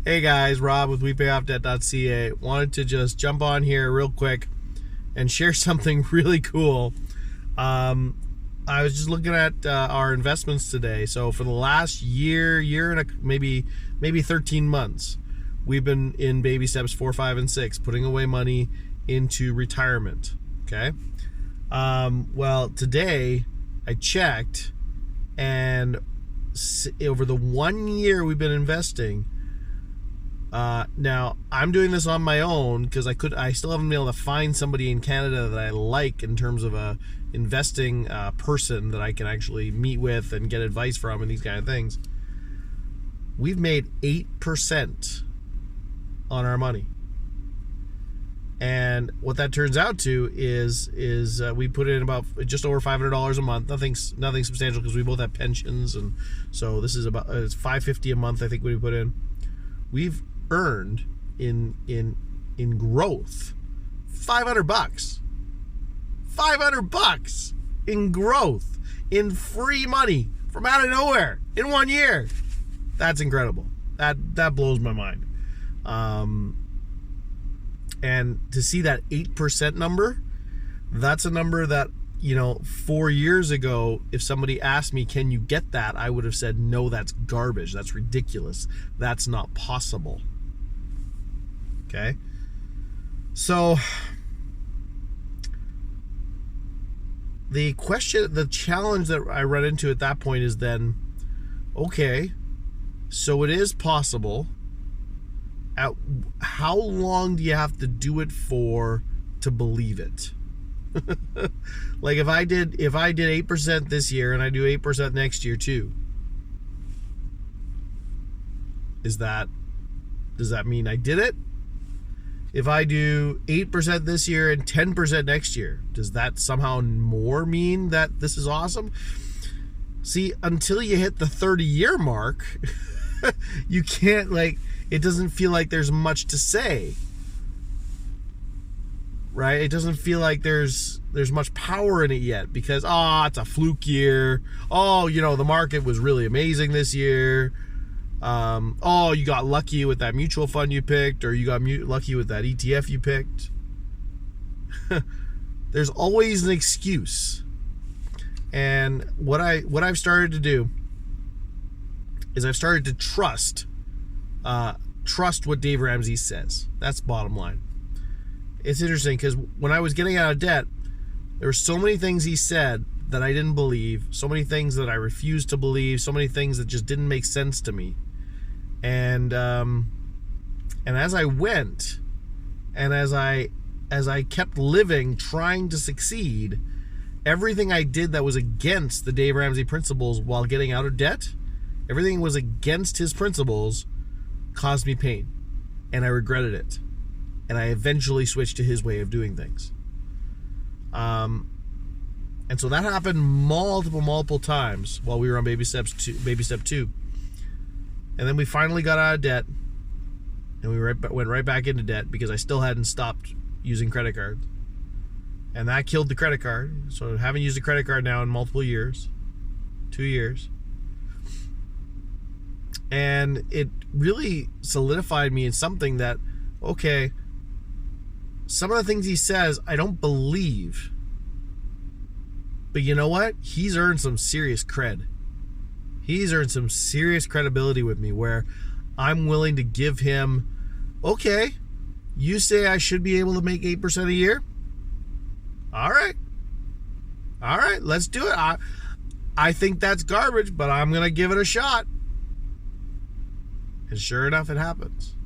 Hey guys, Rob with WePayOffDebt.ca. Wanted to just jump on here real quick and share something really cool. I was just looking at our investments today. So for the last year and maybe 13 months, we've been in baby steps 4, 5, and 6, putting away money into retirement. Okay. Well, today I checked, and over the 1 year we've been investing. Now I'm doing this on my own because I still haven't been able to find somebody in Canada that I like in terms of a investing person that I can actually meet with and get advice from and these kind of things. We've made 8% on our money, and what that turns out to is we put in about just over $500 a month. Nothing substantial because we both have pensions, and so this is about it's $550 a month. I think we put in. We've earned in growth $500 in growth, in free money from out of nowhere in 1 year. That's incredible. That blows my mind. And to see that 8% number, that's a number that, 4 years ago, if somebody asked me, can you get that? I would have said, no, that's garbage. That's ridiculous. That's not possible. Okay. So the challenge that I run into at that point is then, okay, so it is possible. At how long do you have to do it for to believe it? Like if I did 8% this year and I do 8% next year too, does that mean I did it? If I do 8% this year and 10% next year, does that somehow more mean that this is awesome? See, until you hit the 30-year mark, you can't, it doesn't feel like there's much to say. Right? It doesn't feel like there's much power in it yet because, it's a fluke year. The market was really amazing this year. You got lucky with that mutual fund you picked, or you got lucky with that ETF you picked. There's always an excuse. And what I've started to do is I've started to trust what Dave Ramsey says. That's the bottom line. It's interesting because when I was getting out of debt, there were so many things he said that I didn't believe, so many things that I refused to believe, so many things that just didn't make sense to me. And as I went, and as I kept living, trying to succeed, everything I did that was against the Dave Ramsey principles while getting out of debt, everything was against his principles, caused me pain, and I regretted it. And I eventually switched to his way of doing things. And so that happened multiple times while we were on baby step 2. And then we finally got out of debt, and we went right back into debt because I still hadn't stopped using credit cards. And that killed the credit card. So I haven't used a credit card now in multiple years, 2 years. And it really solidified me in something that, okay, some of the things he says, I don't believe. But you know what? He's earned some serious cred. He's earned some serious credibility with me where I'm willing to give him, okay, you say I should be able to make 8% a year? All right, let's do it. I think that's garbage, but I'm going to give it a shot. And sure enough, it happens.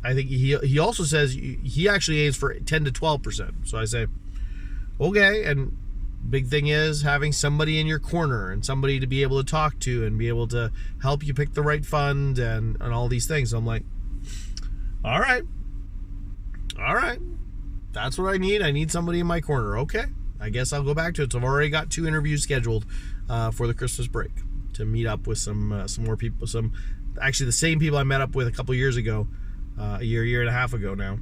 I think he also says he actually aims for 10 to 12%. So I say, okay, and big thing is having somebody in your corner and somebody to be able to talk to and be able to help you pick the right fund and all these things. So I'm like, all right, that's what I need. I need somebody in my corner. Okay, I guess I'll go back to it. So I've already got 2 interviews scheduled for the Christmas break to meet up with some more people. Actually the same people I met up with a couple years ago, a year and a half ago now,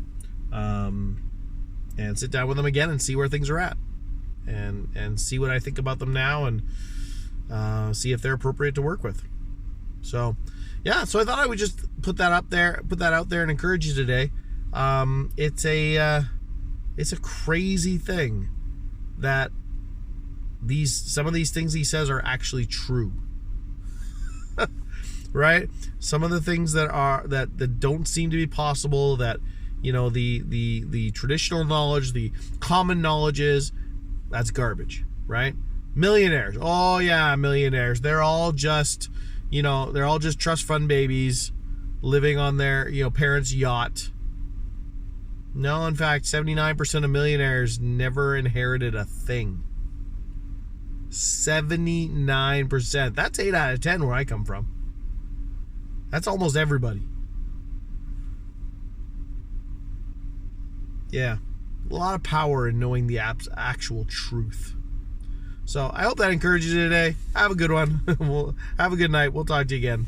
and sit down with them again and see where things are at, and see what I think about them now, and see if they're appropriate to work with. So yeah, so I thought I would just put that out there and encourage you today. It's a crazy thing that some of these things he says are actually true. Right? Some of the things that don't seem to be possible, that, you know, the traditional knowledge, the common knowledge is, that's garbage, right? Millionaires. Oh yeah, millionaires. They're all just trust fund babies living on their, parents' yacht. No, in fact, 79% of millionaires never inherited a thing. 79%. That's 8 out of 10 where I come from. That's almost everybody. Yeah. A lot of power in knowing the actual truth. So I hope that encourages you today. Have a good one. Have a good night. We'll talk to you again.